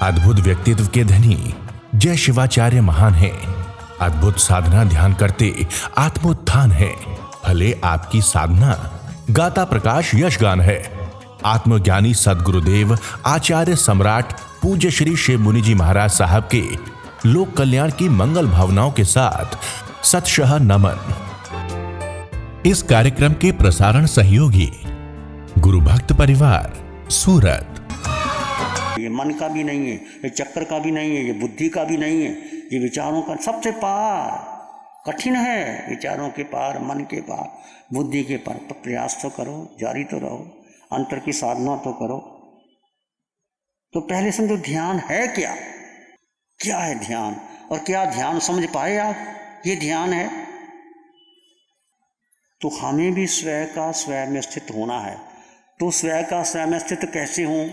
अद्भुत व्यक्तित्व के धनी जय शिवाचार्य महान है। अद्भुत साधना ध्यान करते आत्मोत्थान है। भले आपकी साधना गाता प्रकाश यशगान है। आत्मज्ञानी सदगुरुदेव आचार्य सम्राट पूज्य श्री शिव मुनि जी महाराज साहब के लोक कल्याण की मंगल भावनाओं के साथ सतशः नमन। इस कार्यक्रम के प्रसारण सहयोगी गुरु भक्त परिवार सूरत। ये मन का भी नहीं है, ये चक्कर का भी नहीं है, ये बुद्धि का भी नहीं है, ये विचारों का सबसे पार। कठिन है विचारों के पार, मन के पार, बुद्धि के पार। तो प्रयास तो करो, जारी तो रहो, अंतर की साधना तो करो। तो पहले समझो ध्यान है क्या, क्या है ध्यान, और क्या ध्यान समझ पाए आप ये ध्यान है। तो हमें भी स्वयं का स्वयं में स्थित होना है। तो स्वयं का स्वयं में स्थित कैसे हूं,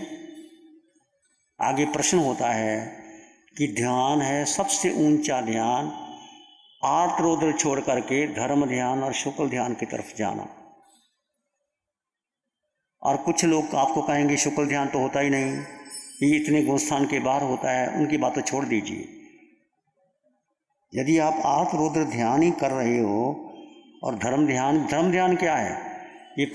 आगे प्रश्न होता है कि ध्यान है सबसे ऊंचा ध्यान, आर्त रौद्र छोड़ करके धर्म ध्यान और शुक्ल ध्यान की तरफ जाना। और कुछ लोग आपको कहेंगे शुक्ल ध्यान तो होता ही नहीं, ये इतने गोस्थान के बाहर होता है, उनकी बात तो छोड़ दीजिए। यदि आप आर्त रौद्र ध्यान ही कर रहे हो और धर्म ध्यान क्या है, ये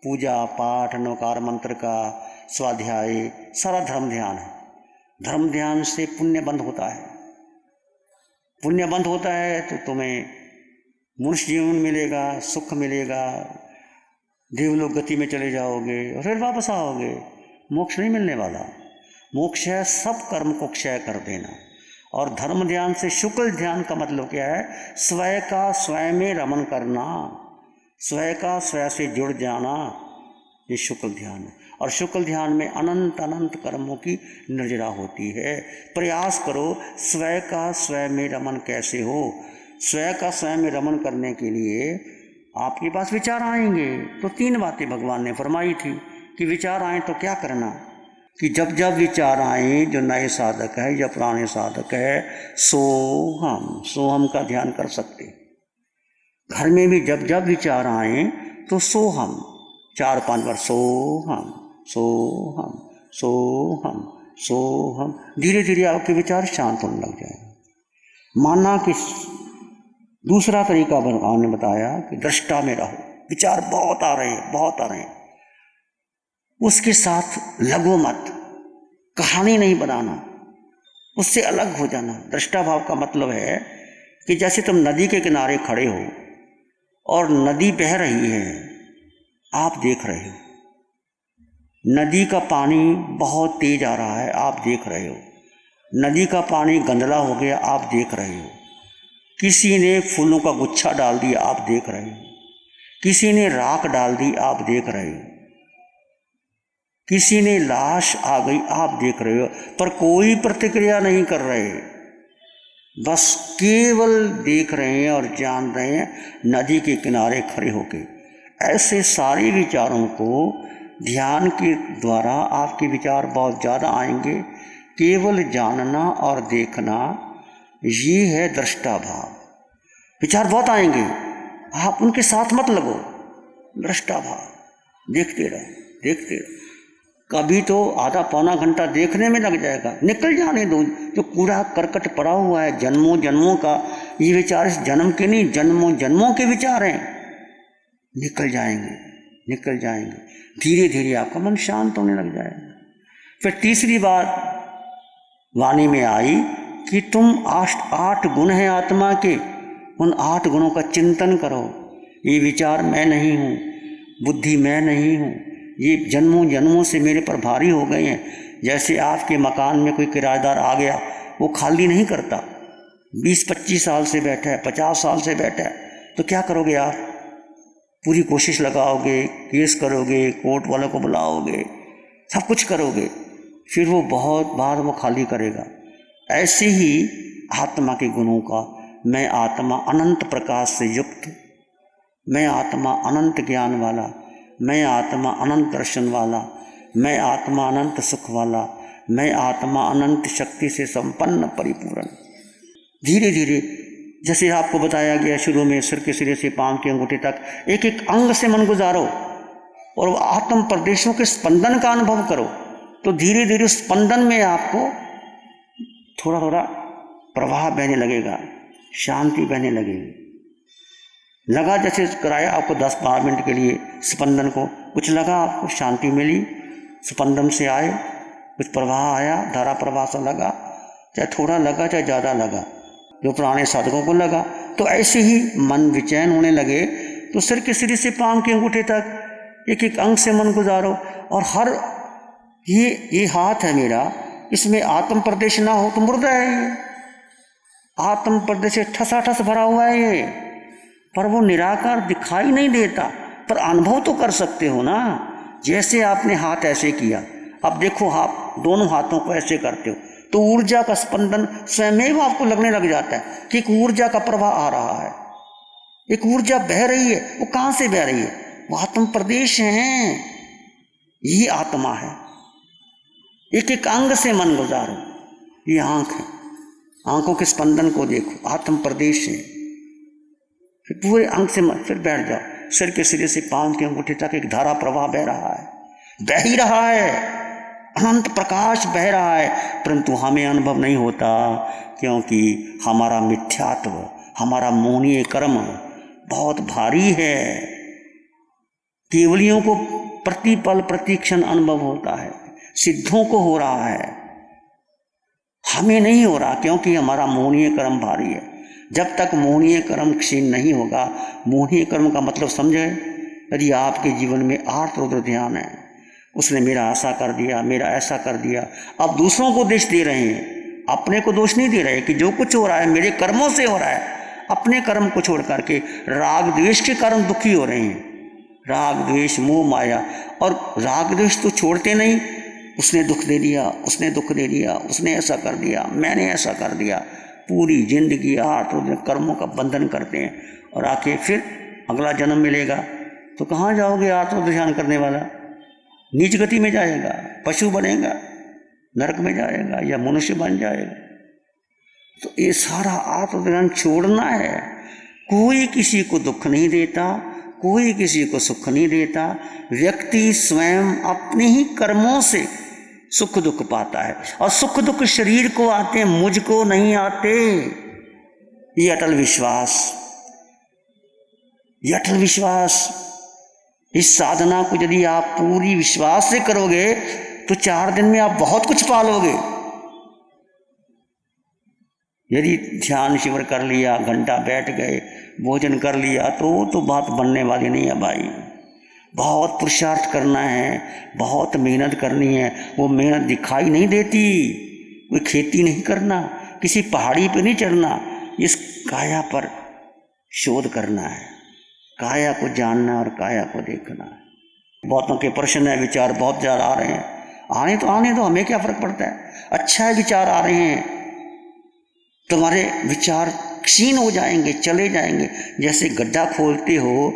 पूजा पाठ नवकार मंत्र का स्वाध्याय सारा धर्म ध्यान है। धर्म ध्यान से पुण्य बंद होता है। पुण्य बंद होता है तो तुम्हें मनुष्य जीवन मिलेगा, सुख मिलेगा, देवलोक गति में चले जाओगे और फिर वापस आओगे। मोक्ष नहीं मिलने वाला। मोक्ष है सब कर्म को क्षय कर देना। और धर्म ध्यान से शुक्ल ध्यान का मतलब क्या है, स्वयं का स्वयं में रमन करना, स्वयं का स्वयं से जुड़ जाना, ये शुक्ल ध्यान है। और शुक्ल ध्यान में अनंत अनंत कर्मों की निर्जरा होती है। प्रयास करो स्वयं का स्वयं में रमन कैसे हो। स्वयं का स्वयं में रमन करने के लिए आपके पास विचार आएंगे। तो 3 बातें भगवान ने फरमाई थी कि विचार आए तो क्या करना, कि जब जब विचार आए, जो नए साधक है या पुराने साधक है, सोहम का ध्यान कर सकते। घर में भी जब जब विचार आए तो सोहम 4-5 बार सोहम सोहम सोहम सोहम। धीरे धीरे आपके विचार शांत होने लग जाए। माना कि दूसरा तरीका भगवान ने बताया कि दृष्टा में रहो। विचार बहुत आ रहे हैं, उसके साथ लगो मत, कहानी नहीं बनाना, उससे अलग हो जाना। दृष्टा भाव का मतलब है कि जैसे तुम नदी के किनारे खड़े हो और नदी बह रही है, आप देख रहे हो। नदी का पानी बहुत तेज आ रहा है, आप देख रहे हो। नदी का पानी गंदला हो गया, आप देख रहे हो। किसी ने फूलों का गुच्छा डाल दिया, आप देख रहे हो। किसी ने राख डाल दी, आप देख रहे हो। किसी ने लाश आ गई, आप देख रहे हो, पर कोई प्रतिक्रिया नहीं कर रहे, बस केवल देख रहे हैं और जान रहे हैं नदी के किनारे खड़े होके। ऐसे सारे विचारों को ध्यान के द्वारा आपके विचार बहुत ज़्यादा आएंगे। केवल जानना और देखना, ये है दृष्टा भाव। विचार बहुत आएंगे, आप उनके साथ मत लगो। दृष्टा भाव, देखते रहो। कभी तो आधा पौना घंटा देखने में लग जाएगा, निकल जाने दो। जो कूड़ा करकट पड़ा हुआ है जन्मों जन्मों का, ये विचार इस जन्म के नहीं, जन्मों जन्मों के विचार हैं। निकल जाएंगे। धीरे धीरे आपका मन शांत होने लग जाएगा। फिर तीसरी बात वाणी में आई कि तुम 8 गुण हैं आत्मा के, उन 8 गुणों का चिंतन करो। ये विचार मैं नहीं हूँ, बुद्धि मैं नहीं हूँ, ये जन्मों जन्मों से मेरे पर भारी हो गए हैं। जैसे आपके मकान में कोई किराएदार आ गया, वो खाली नहीं करता। 20-25 साल से बैठा है, 50 साल से बैठा है, तो क्या करोगे आप? पूरी कोशिश लगाओगे, केस करोगे, कोर्ट वालों को बुलाओगे, सब कुछ करोगे, फिर वो बहुत बार वो खाली करेगा। ऐसे ही आत्मा के गुणों का, मैं आत्मा अनंत प्रकाश से युक्त, मैं आत्मा अनंत ज्ञान वाला, मैं आत्मा अनंत दर्शन वाला, मैं आत्मा अनंत सुख वाला, मैं आत्मा अनंत शक्ति से संपन्न परिपूर्ण। धीरे धीरे जैसे आपको बताया गया शुरू में, सिर के सिरे से पांव के अंगूठे तक एक एक अंग से मन गुजारो और आत्म प्रदेशों के स्पंदन का अनुभव करो। तो धीरे धीरे उस स्पंदन में आपको थोड़ा थोड़ा प्रवाह बहने लगेगा, शांति बहने लगेगी। लगा जैसे कराया आपको 10-12 मिनट के लिए स्पंदन को, कुछ लगा आपको शांति मिली, स्पंदन से आए, कुछ प्रवाह आया, धारा प्रवाह सा लगा, चाहे थोड़ा लगा चाहे ज़्यादा लगा, जो पुराने साधकों को लगा। तो ऐसे ही मन विचैन होने लगे तो सिर के सिरे से पांव के अंगूठे तक एक एक अंग से मन गुजारो। और हर ये हाथ है मेरा, इसमें आत्म प्रदेश ना हो तो मुर्दा है ये, आत्म प्रदेश से ठसाठस भरा हुआ है ये, पर वो निराकार दिखाई नहीं देता, पर अनुभव तो कर सकते हो ना। जैसे आपने हाथ ऐसे किया, अब देखो आप दोनों हाथों को ऐसे करते हो तो ऊर्जा का स्पंदन स्वयं आपको लगने लग जाता है कि एक ऊर्जा का प्रवाह आ रहा है, एक ऊर्जा बह रही है। वो कहाँ से बह रही है? वो आत्म प्रदेश है, ये आत्मा है। एक एक अंग से मन गुजारो। ये आंख है, आंखों के स्पंदन को देखो, आत्म प्रदेश है। फिर पूरे अंग से मन, फिर बैठ जाओ, सिर के सिरे से पांव के अंगूठे तक एक धारा प्रवाह बह रहा है, बह ही रहा है, अनंत प्रकाश बह रहा है, परंतु हमें अनुभव नहीं होता क्योंकि हमारा मिथ्यात्व, हमारा मोहनीय कर्म बहुत भारी है। केवलियों को प्रतिपल प्रतिक्षण अनुभव होता है, सिद्धों को हो रहा है, हमें नहीं हो रहा क्योंकि हमारा मोहनीय कर्म भारी है। जब तक मोहनीय कर्म क्षीण नहीं होगा, मोहनीय कर्म का मतलब समझे, यदि आपके जीवन में आर्त रुद्र ध्यान है, उसने मेरा ऐसा कर दिया, मेरा ऐसा कर दिया, अब दूसरों को दोष दे रहे हैं, अपने को दोष नहीं दे रहे कि जो कुछ हो रहा है मेरे कर्मों से हो रहा है। अपने कर्म को छोड़ करके राग द्वेष के कारण दुखी हो रहे हैं, राग द्वेष मोह माया। और राग द्वेष तो छोड़ते नहीं, उसने दुख दे दिया, उसने दुख दे दिया, उसने ऐसा कर दिया, मैंने ऐसा कर दिया, पूरी जिंदगी आत्म कर्मों का बंधन करते हैं। और आके फिर अगला जन्म मिलेगा तो कहाँ जाओगे? आत्म ध्यान करने वाला नीच गति में जाएगा, पशु बनेगा, नरक में जाएगा या मनुष्य बन जाएगा। तो ये सारा आत्मज्ञान छोड़ना है। कोई किसी को दुख नहीं देता, कोई किसी को सुख नहीं देता, व्यक्ति स्वयं अपने ही कर्मों से सुख दुख पाता है। और सुख दुख शरीर को आते, मुझको नहीं आते। ये अटल विश्वास, ये अटल विश्वास, इस साधना को यदि आप पूरी विश्वास से करोगे तो 4 दिन में आप बहुत कुछ पालोगे। यदि ध्यान शिविर कर लिया, घंटा बैठ गए, भोजन कर लिया, तो बात बनने वाली नहीं है भाई। बहुत पुरुषार्थ करना है, बहुत मेहनत करनी है। वो मेहनत दिखाई नहीं देती। कोई खेती नहीं करना, किसी पहाड़ी पे नहीं चढ़ना, इस काया पर शोध करना है, काया को जानना और काया को देखना है। बहुतों के प्रश्न है, विचार बहुत ज़्यादा आ रहे हैं, आने दो, हमें क्या फ़र्क पड़ता है। अच्छा है विचार आ रहे हैं, तुम्हारे विचार क्षीण हो जाएंगे, चले जाएंगे। जैसे गड्ढा खोदते हो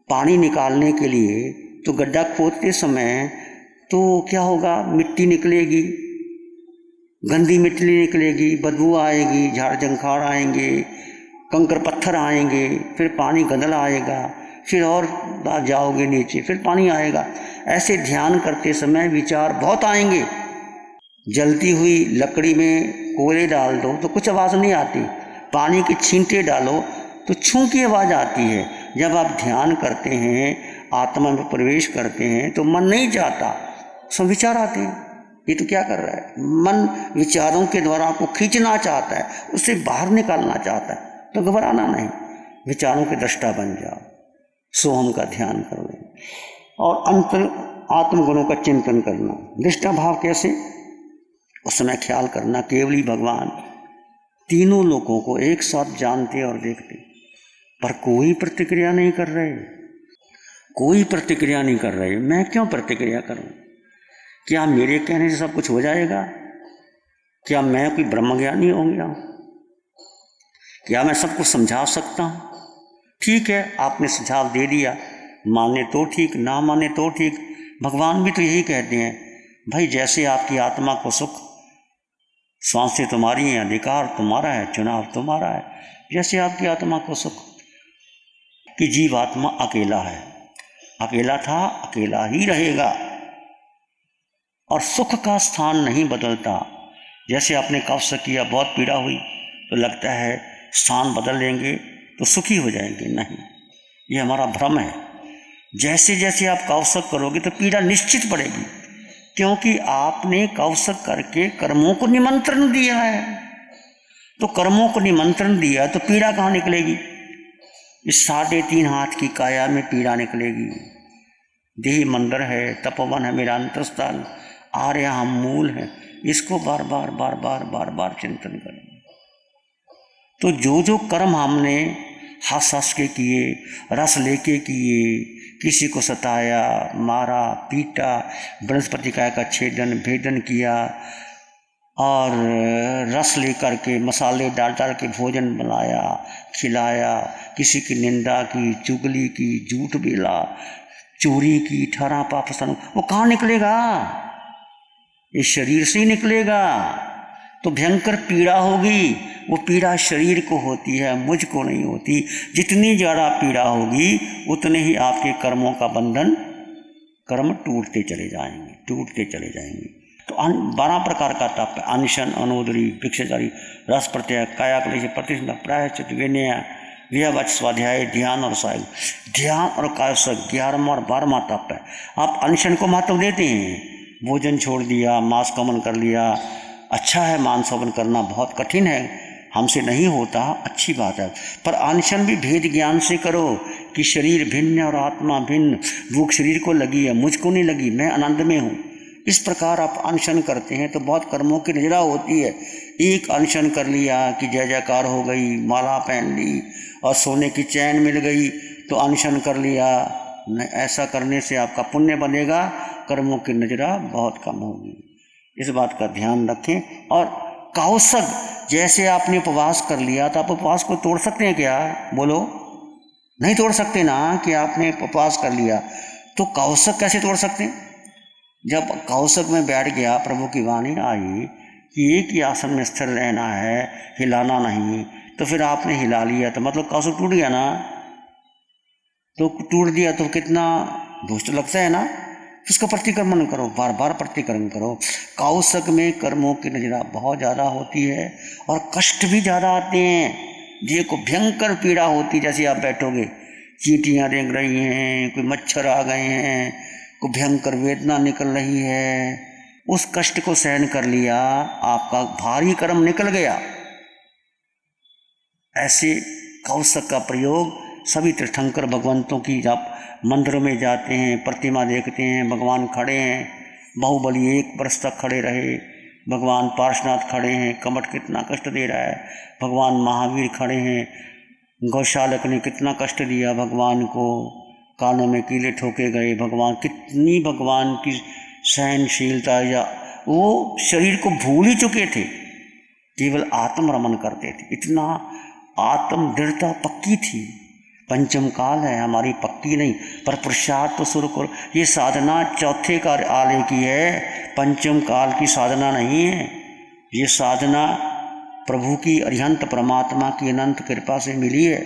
पानी निकालने के लिए, तो गड्ढा खोदते समय तो क्या होगा, मिट्टी निकलेगी, गंदी मिट्टी निकलेगी, बदबू आएगी, झाड़ झंखाड़ आएंगे, कंकर पत्थर आएंगे, फिर पानी गंदला आएगा, फिर और जाओगे नीचे, फिर पानी आएगा। ऐसे ध्यान करते समय विचार बहुत आएंगे। जलती हुई लकड़ी में कोयले डाल दो तो कुछ आवाज़ नहीं आती, पानी के छींटे डालो तो छू की आवाज़ आती है। जब आप ध्यान करते हैं, आत्मा में प्रवेश करते हैं, तो मन नहीं चाहता, सब विचार आते हैं। ये तो क्या कर रहा है, मन विचारों के द्वारा आपको खींचना चाहता है, उससे बाहर निकालना चाहता है। तो घबराना नहीं, विचारों के दृष्टा बन जाओ, सोहम का ध्यान करो और अंतर आत्मगुणों का चिंतन करना। दृष्टा भाव कैसे? उस समय ख्याल करना केवली भगवान तीनों लोगों को एक साथ जानते और देखते, पर कोई प्रतिक्रिया नहीं कर रहे, कोई प्रतिक्रिया नहीं कर रहे। मैं क्यों प्रतिक्रिया करूं? क्या मेरे कहने से सब कुछ हो जाएगा? क्या मैं कोई ब्रह्मज्ञानी हो गया? क्या मैं सबको समझा सकता हूँ? ठीक है, आपने सुझाव दे दिया, माने तो ठीक, ना माने तो ठीक। भगवान भी तो यही कहते हैं, भाई जैसे आपकी आत्मा को सुख, सांसें तुम्हारी हैं, अधिकार तुम्हारा है, चुनाव तुम्हारा है। जैसे आपकी आत्मा को सुख, कि जीव आत्मा अकेला है, अकेला था, अकेला ही रहेगा। और सुख का स्थान नहीं बदलता। जैसे आपने कवच किया, बहुत पीड़ा हुई तो लगता है स्थान बदल लेंगे तो सुखी हो जाएंगे, नहीं, ये हमारा भ्रम है। जैसे जैसे आप कवच करोगे तो पीड़ा निश्चित बढ़ेगी, क्योंकि आपने कवच करके कर्मों को निमंत्रण दिया है। तो कर्मों को निमंत्रण दिया तो पीड़ा कहाँ निकलेगी? इस 3.5 हाथ की काया में पीड़ा निकलेगी। देह मंदिर है, तपोवन है, मेरा अंतरस्थान, आर्य हम मूल है। इसको बार बार बार बार बार बार चिंतन करें। तो जो जो कर्म हमने हंस हंस के किए, रस लेके किए, किसी को सताया, मारा, पीटा, बृहस्पति काय का छेदन भेदन किया, और रस लेकर के मसाले डाल डाल के भोजन बनाया, खिलाया, किसी की निंदा की, चुगली की, झूठ बोला, चोरी की, 18 पाप सन, वो कहाँ निकलेगा? इस शरीर से ही निकलेगा। तो भयंकर पीड़ा होगी। वो पीड़ा शरीर को होती है, मुझको नहीं होती। जितनी ज़्यादा पीड़ा होगी उतने ही आपके कर्मों का बंधन, कर्म टूटते चले जाएंगे, टूटते चले जाएंगे। तो 12 प्रकार का तप है: अनशन, अनोदरी, भिक्षाचारी, रस प्रत्यय, काया क्लेश, प्रतिष्ठा, प्रायश्चित, विनय, व्यवच, स्वाध्याय, ध्यान और साय। ध्यान और कायसक 11वां और 12वां तप है। आप अनशन को महत्व देते हैं, भोजन छोड़ दिया, मांस का मन कर लिया। अच्छा है, मांस का मन करना बहुत कठिन है, हमसे नहीं होता, अच्छी बात है, पर अनशन भी भेद ज्ञान से करो कि शरीर भिन्न और आत्मा भिन्न। भूख शरीर को लगी है, मुझको नहीं लगी, मैं आनंद में हूँ। इस प्रकार आप अनशन करते हैं तो बहुत कर्मों की नजरा होती है। एक अनशन कर लिया कि जय जयकार हो गई, माला पहन ली और सोने की चैन मिल गई, तो अनशन कर लिया। ऐसा करने से आपका पुण्य बनेगा, कर्मों की नजरा बहुत कम होगी। इस बात का ध्यान रखें। और कौशक, जैसे आपने उपवास कर लिया तो आप उपवास को तोड़ सकते हैं क्या? बोलो, नहीं तोड़ सकते ना। कि आपने उपवास कर लिया तो कौशक कैसे तोड़ सकते हैं? जब कौशक में बैठ गया, प्रभु की वाणी आई कि एक ही आसन में स्थिर रहना है, हिलाना नहीं, तो फिर आपने हिला लिया तो मतलब कौशक टूट गया ना। तो टूट दिया तो कितना दुष्ट लगता है ना। उसका प्रतिक्रमण करो, बार बार प्रतिक्रमण करो। कौशक में कर्मों की नजरा बहुत ज़्यादा होती है और कष्ट भी ज़्यादा आते हैं। जी को भयंकर पीड़ा होती, जैसे आप बैठोगे, चींटियाँ रेंग रही हैं, कोई मच्छर आ गए हैं, कोई भयंकर वेदना निकल रही है। उस कष्ट को सहन कर लिया, आपका भारी कर्म निकल गया। ऐसे कौशक का प्रयोग सभी तीर्थंकर भगवंतों की, जब मंदिरों में जाते हैं, प्रतिमा देखते हैं, भगवान खड़े हैं, बाहुबली 1 वर्ष तक खड़े रहे, भगवान पार्श्वनाथ खड़े हैं, कमठ कितना कष्ट दे रहा है, भगवान महावीर खड़े हैं, गौशालक ने कितना कष्ट दिया भगवान को, कानों में कीले ठोके गए, भगवान कितनी भगवान की सहनशीलता, या वो शरीर को भूल ही चुके थे, केवल आत्म रमन करते थे। इतना आत्म दृढ़ता पक्की थी। पंचम काल है हमारी, पक्की नहीं, पर पुरुषार्थ तो शुरू करो। ये साधना चौथे का आले की है, पंचम काल की साधना नहीं है। ये साधना प्रभु की, अरिहंत परमात्मा की अनंत कृपा से मिली है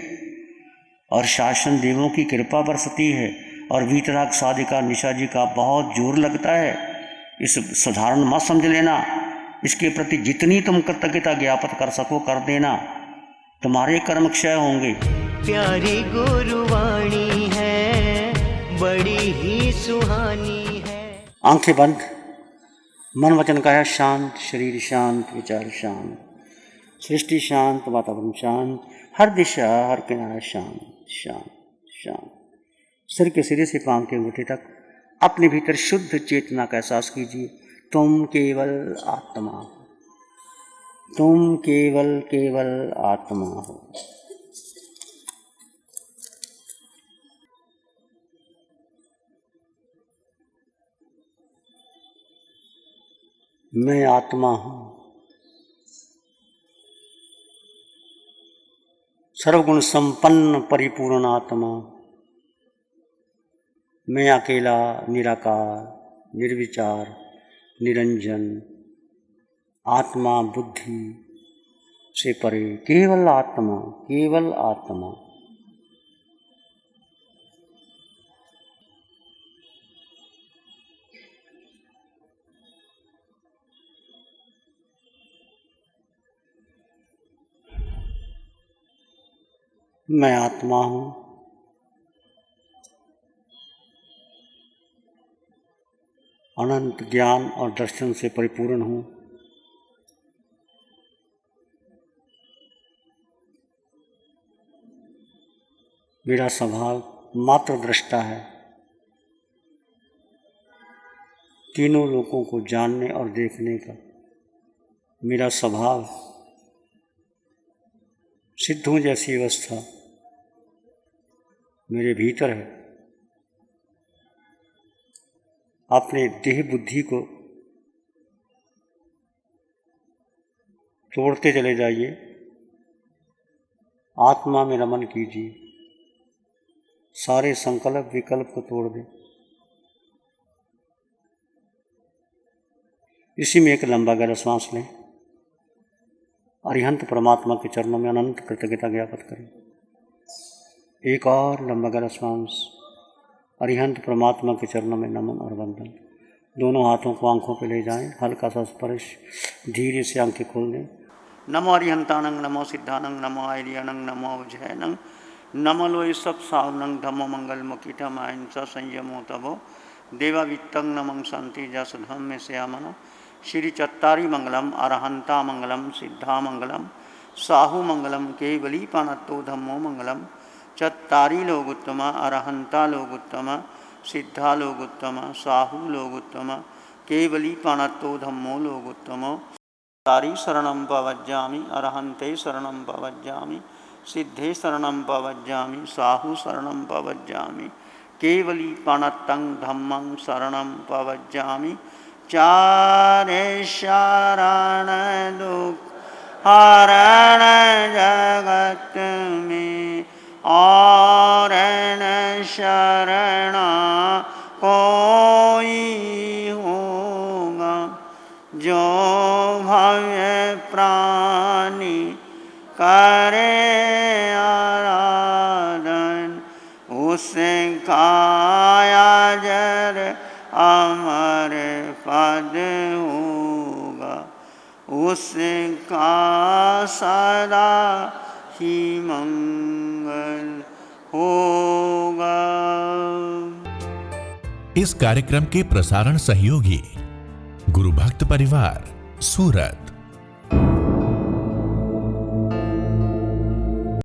और शासन देवों की कृपा बरसती है। और वीतराग साधिका निशा जी का बहुत जोर लगता है। इस साधारण मत समझ लेना। इसके प्रति जितनी तुम कृतज्ञता ज्ञापित कर सको कर देना, तुम्हारे कर्म क्षय होंगे। प्यारी गुरुवाणी है, बड़ी ही सुहानी है। आंखें बंद, मन वचन काया शांत, शरीर शांत, विचार शांत, सृष्टि शांत, वातावरण शांत, हर दिशा हर किनारा शांत शांत शांत। सिर के सिरे से पांव के अंगूठे तक अपने भीतर शुद्ध चेतना का एहसास कीजिए। तुम केवल आत्मा हो, तुम केवल केवल आत्मा हो। मैं आत्मा हूँ, सर्वगुण संपन्न परिपूर्ण आत्मा। मैं अकेला, निराकार, निर्विचार, निरंजन, आत्मा बुद्धि से परे, केवल आत्मा, केवल आत्मा। मैं आत्मा हूँ, अनंत ज्ञान और दर्शन से परिपूर्ण हूँ। मेरा स्वभाव मात्र दृष्टा है, तीनों लोगों को जानने और देखने का। मेरा स्वभाव सिद्धों जैसी अवस्था मेरे भीतर है। अपने देह बुद्धि को तोड़ते चले जाइए, आत्मा में रमन कीजिए, सारे संकल्प विकल्प को तोड़ दें। इसी में एक लंबा गहरा श्वास लें, अरिहंत परमात्मा के चरणों में अनंत कृतज्ञता ज्ञापित करें। एक और लंबा गहरा श्वास, अरिहंत परमात्मा के चरणों में नमन और वंदन। दोनों हाथों को आंखों पे ले जाएं, हल्का सा स्पर्श, धीरे से आंखें खोल दें। नमो अरिहंतानंग, नमो सिद्धानंग, नमो आर्यानंग, नमो उज्जयनंग, नमो लोय सब सावनंग, धम्मो मंगल मुकितम अहिंसा संयमो तबो देवावित्तं नमं शांति जस धम्म श्यामनो। श्री चत्तारी मंगलम, अरहंता मंगलम, सिद्धा मंगलम, साहू मंगलम, केवली पानत्तो धम्मो मंगलम। चत्तारी लोगोत्तम, अरहंता लोगोत्तम, सिद्धा लोगोत्तम, साहू लोगोत्तम, केवली पानत्तो धम्मो लोगोत्तम। चत्तारी शरणं पवज्जामि, अरहंते शरणं पवज्जामि, सिद्धे शरणं पवज्जामि, साहू शरणं पवज्जामि, केवली पाणत्तं धम्मं शरणं पवज्जामि। चारे शरण दुख हरण जगत में, और न शरण कोई होगा। जो भव्य प्राणी करे आराधन, उसका अजर अमर पद होगा, उसका सदा ही मंगल होगा। इस कार्यक्रम के प्रसारण सहयोगी गुरु भक्त परिवार, सूरत।